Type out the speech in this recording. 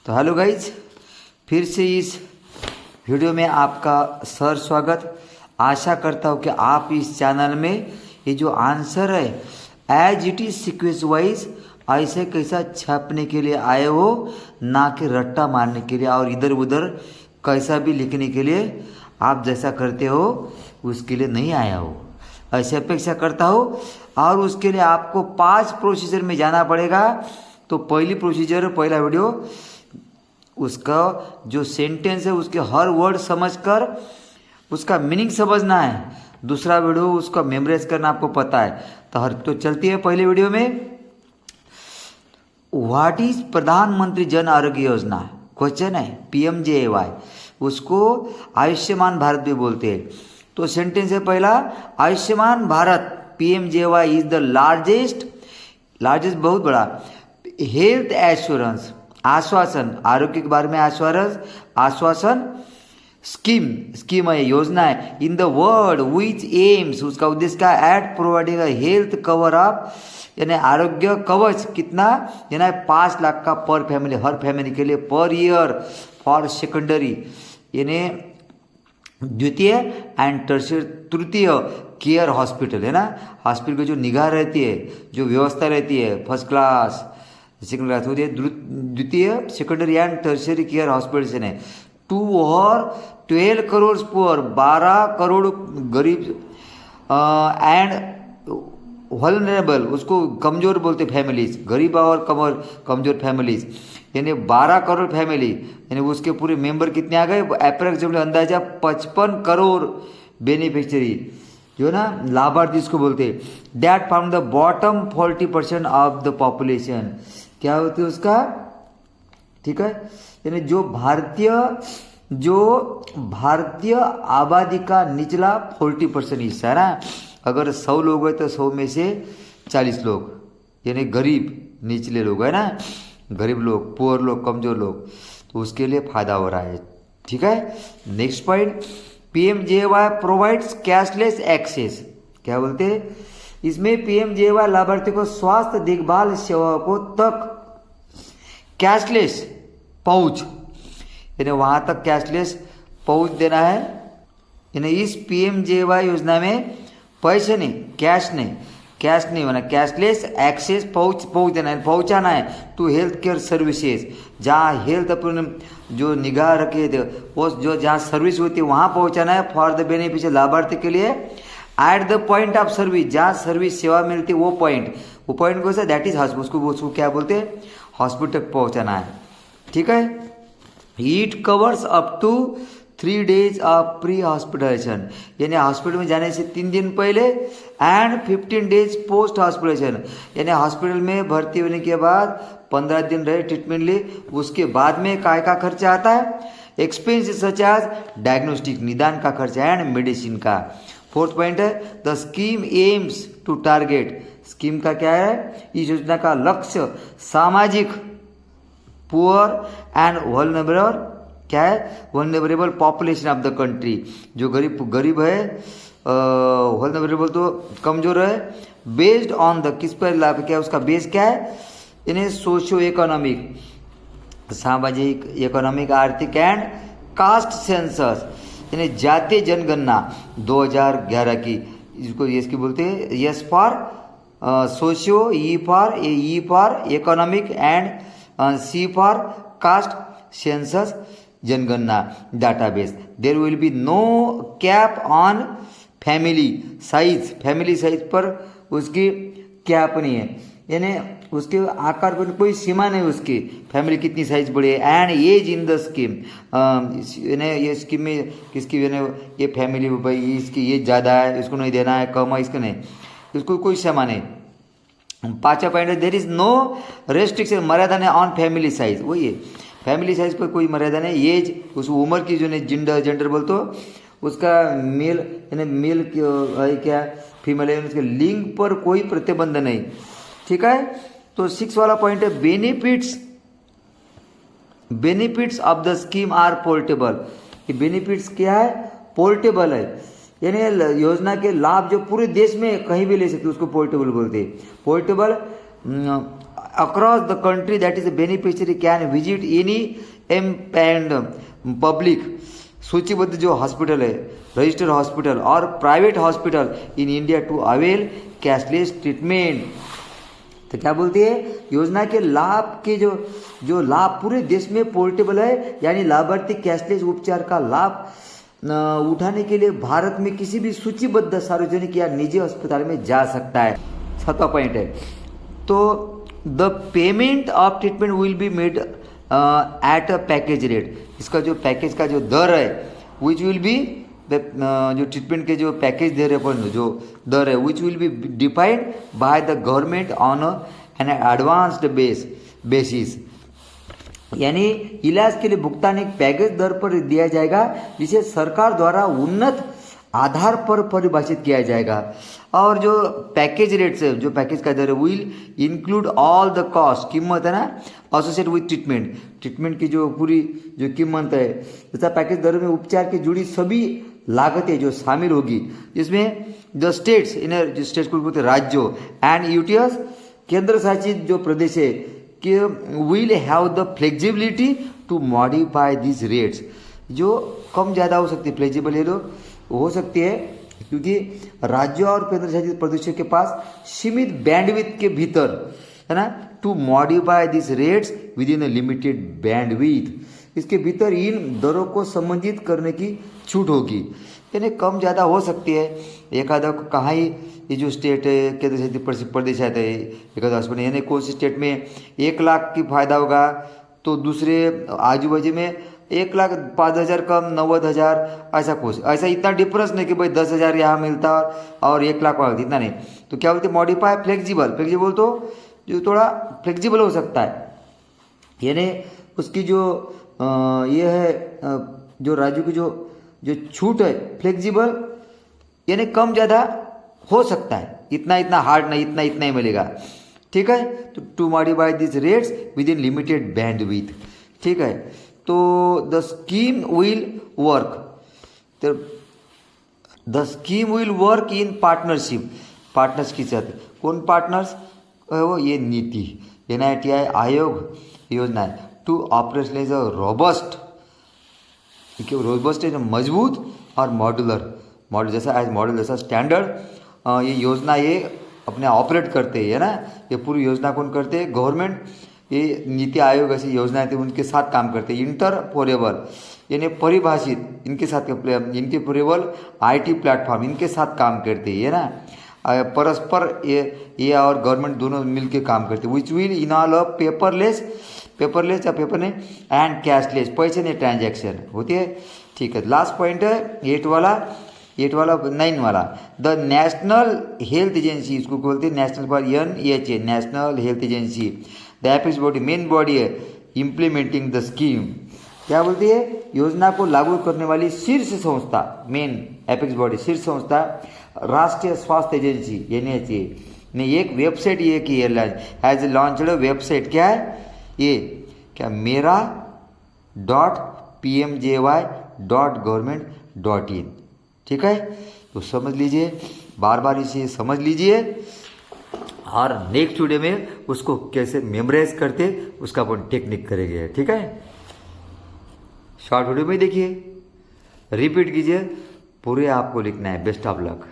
तो hello guys, फिर से इस वीडियो में आपका सर स्वागत। आशा करता हूँ कि आप इस चैनल में ये जो आंसर है as it is sequence wise ऐसे कैसा छापने के लिए आए हो, ना कि रट्टा मारने के लिए और इधर उधर कैसा भी लिखने के लिए आप जैसा करते हो उसके लिए नहीं आया हो, ऐसे अपेक्षा करता हूँ। और उसके लिए आपको 5 प्रोसीजर में जाना पड़ेगा। तो पहली प्रोसीजर, पहला वीडियो, उसका जो सेंटेंस है उसके हर वर्ड समझकर उसका मीनिंग समझना है। दूसरा वीडियो उसका मेमोराइज करना आपको पता है। तो चलती है पहले वीडियो में। व्हाट इज प्रधानमंत्री जन आरोग्य योजना? क्वेश्चन है PMJAY, उसको आयुष्मान भारत भी बोलते हैं। तो सेंटेंस है पहला, Ayushman Bharat PMJAY is the largest बहुत बड़ा हेल्थ एश्योरेंस, आश्वासन, आरोग्य के बारे में आश्वासन स्कीम है, योजना है in the world which aims, उसका उद्देश्य क्या? Eight providing health cover up, यानी आरोग्य कवच कितना, यानी 5 लाख का पर फैमिली, हर फैमिली के लिए पर ईयर फॉर सेकेंडरी यानी द्वितीय एंड टर्शियर तृतीय केयर हॉस्पिटल, है ना। हॉस्पिटल की जो निगाह रहती है, जो व्यवस्था रहती है, फर्स्ट क्लास सेकेंड क्लास होती है, द्वितीय secondary and tertiary care hospital है। 12 करोड़ पुअर, 12 करोड़ गरीब एंड वल्नरेबल, उसको कमजोर बोलते फैमिलीज, गरीब और कमजोर फैमिलीज, यानी 12 करोड़ फैमिली, यानी उसके पूरे मेंबर कितने आ गए? अप्रोक्सीमेटली अंदाजा 55 करोड़ बेनिफिशियरी, जो ना लाभार्थी इसको बोलते हैं। That from the bottom 40% of the population, क्या होती है उसका? ठीक है, यानी जो भारतीय आबादी का निचला 40% हिस्सा है ना। अगर 100 लोग हैं तो 100 में से 40 लोग यानी गरीब निचले लोग है ना, गरीब लोग, पुअर लोग, कमजोर लोग, तो उसके लिए फायदा हो रहा है। ठीक है, next point, PMJAY provides cashless access, क्या बोलते हैं इसमें? PMJAY लाभार्थी को स्वास्थ्य देखभाल सेवा को तक कैशलेस पहुंच, यानी वहां तक कैशलेस पहुंच देना है। यानी इस PMJAY योजना में पैसे नहीं, कैश नहीं होना, कैशलेस एक्सेस पहुंच देना है, पहुंचाना है टू हेल्थ केयर सर्विसेज, जहाँ हेल्थ अपन जो निगाह रखे थे वो जो जहाँ सर्विस होती है वहाँ पहुंचाना है फॉर द बेनिफिशियल, लाभार्थी के लिए। At the point of service, जहाँ सर्विस सेवा मिलती है वो पॉइंट को से दैट इज हॉस्पिटल, उसको क्या बोलते हैं? हॉस्पिटल तक पहुंचाना है। ठीक है, it covers up to 3 days of pre hospitalization, यानी हॉस्पिटल में जाने से 3 दिन पहले, एंड 15 days पोस्ट हॉस्पिटलाइजेशन, यानी हॉस्पिटल में भर्ती होने के बाद 15 दिन रहे ट्रीटमेंट लिए, उसके बाद में काय का खर्चा आता है? एक्सपेंसेस सच एज डायग्नोस्टिक, निदान का खर्चा एंड मेडिसिन का। 4th पॉइंट है the scheme aims to target, scheme का क्या है? इस योजना का लक्ष्य सामाजिक पुअर एंड वल्नरेबल, क्या है? Vulnerable population of the country, जो गरीब है, वल्नरेबल तो कमजोर है, बेस्ड ऑन द, किस पर लाभ, क्या उसका बेस क्या है? यानी सोशियो इकोनॉमिक, सामाजिक, इकोनॉमिक, आर्थिक एंड कास्ट सेंसस, यानी जातीय जनगणना 2011 की, इसकी बोलते हैं S for socio, E for economic and C for caste census जनगणना database. There will be no cap on family size पर उसकी कैप नहीं है, यानी उसके आकार पर कोई सीमा नहीं, उसकी फैमिली कितनी साइज बड़ी है। And as in the scheme, यानी ये स्कीम में किसकी, यानी ये फैमिली भाई इसकी ये ज़्यादा है, इसको नहीं देना है, कम है, इसको नहीं, इसको कोई सीमा नहीं। 5वां पॉइंट है देयर इज नो रेस्ट्रिक्शन, मर्यादा नहीं ऑन फैमिली साइज, वही है, फैमिली साइज पर कोई मर्यादा नहीं। एज, उस उम्र की जो नहीं, जेंडर बोल तो उसका मेल, यानी मेल है क्या, फीमेल है, उसके लिंग पर कोई प्रतिबंध नहीं। ठीक है, तो 6 वाला पॉइंट है benefits of the scheme are portable, ये बेनिफिट्स क्या है? पोर्टेबल है, यानी योजना के लाभ जो पूरे देश में कहीं भी ले सकते उसको पोर्टेबल बोलते हैं। Portable across the country that is a beneficiary can visit any empanelled public सूचीबद्ध जो हॉस्पिटल है, रजिस्टर्ड हॉस्पिटल और private hospital in India to avail cashless treatment. तो क्या बोलती है, योजना के लाभ के जो लाभ पूरे देश में पोर्टेबल है, यानी लाभार्थी कैशलेस उपचार का लाभ उठाने के लिए भारत में किसी भी सूचीबद्ध सार्वजनिक या निजी अस्पताल में जा सकता है। 7वां पॉइंट है, तो the payment of treatment will be made at a package rate. इसका जो पैकेज का जो दर है विच विल बी जो ट्रीटमेंट के जो पैकेज दे रहे अपन जो दर है which will be defined by the government on an advanced basis, यानी इलाज के लिए भुगतान एक पैकेज दर पर दिया जाएगा जिसे सरकार द्वारा उन्नत आधार पर परिभाषित किया जाएगा। और जो पैकेज रेट्स है, जो पैकेज का दर है will include all the cost, कीमत है ना, एसोसिएट विथ ट्रीटमेंट की जो पूरी जो कीमत है, तथा पैकेज दर में उपचार की जुड़ी सभी लागतें जो शामिल होगी, जिसमें द स्टेट्स इन जो स्टेट्स को बोलते हैं राज्यों एंड यूटीएस केंद्र शासित जो प्रदेश है कि will have the flexibility to modify this rates. जो कम ज़्यादा हो सकती है, फ्लेक्सिबल है हो सकती है, क्योंकि राज्यों और केंद्र शासित प्रदेशों के पास सीमित बैंडविड्थ के भीतर है ना, to modify this rates within a limited bandwidth, इसके भीतर इन दरों को संबंधित करने की छूट होगी, यानी कम ज़्यादा हो सकती है। एक आधा को कहाँ ही ये जो स्टेट है केंद्र शासित प्रदेश आता है, एक आधा हॉस्पिटल, यानी कौन सी स्टेट में 1 लाख की फायदा होगा तो दूसरे आजू बाजू में 1,05,000 कम 90,000, ऐसा कुछ, ऐसा इतना डिफरेंस नहीं कि भाई 10,000 यहाँ मिलता और 1 लाख वाला इतना नहीं। तो क्या बोलते मॉडिफाई फ्लेक्सिबल तो जो थोड़ा फ्लेक्सिबल हो सकता है, यानी उसकी जो ये है जो राज्यों की जो छूट है फ्लेक्सिबल, यानी कम ज़्यादा हो सकता है, इतना हार्ड नहीं, इतना ही मिलेगा, ठीक है। तो to modify this rates within limited bandwidth, ठीक है। तो द स्कीम विल वर्क, तो the scheme will work in partners के साथ। कौन पार्टनर्स है वो, ये नीति NITI आयोग योजना है टू ऑपरेशनलाइज अ रोबस्ट है, मजबूत और मॉडल जैसा स्टैंडर्ड ये योजना ये अपने ऑपरेट करते हैं, है ना। ये पूरी योजना कौन करते हैं, गवर्नमेंट, ये नीति आयोग ऐसी योजनाएं थे उनके साथ काम करते हैं। इंटरपोरेबल यानी परिभाषित, इनके साथ इंटरपोरेबल IT प्लेटफॉर्म इनके साथ काम करते हैं, है ना। परस्पर ये और गवर्नमेंट दोनों मिलकर काम करते हैं। विच विल इनॉल अ पेपरलेस या पेपर ने एंड कैशलेस, पैसे नहीं ट्रांजैक्शन होती है, ठीक है। लास्ट पॉइंट है 9 वाला, द नेशनल हेल्थ एजेंसी, इसको बोलते हैं नेशनल पर NHA, national health agency, the apex body, main body है इम्प्लीमेंटिंग द स्कीम। क्या बोलती है, योजना को लागू करने वाली शीर्ष संस्था, मेन एपेक्स बॉडी शीर्ष संस्था राष्ट्रीय स्वास्थ्य एजेंसी NHA ने एक वेबसाइट ये की हैज लॉन्च्ड वेबसाइट, क्या है ये, क्या mera.pmjy.government.in, ठीक है। तो समझ लीजिए, बार बार इसे समझ लीजिए और नेक्स्ट वीडियो में उसको कैसे मेमोराइज करते उसका अपन टेक्निक करेंगे, ठीक है। शॉर्ट वीडियो में देखिए, रिपीट कीजिए, पूरे आपको लिखना है। Best of luck.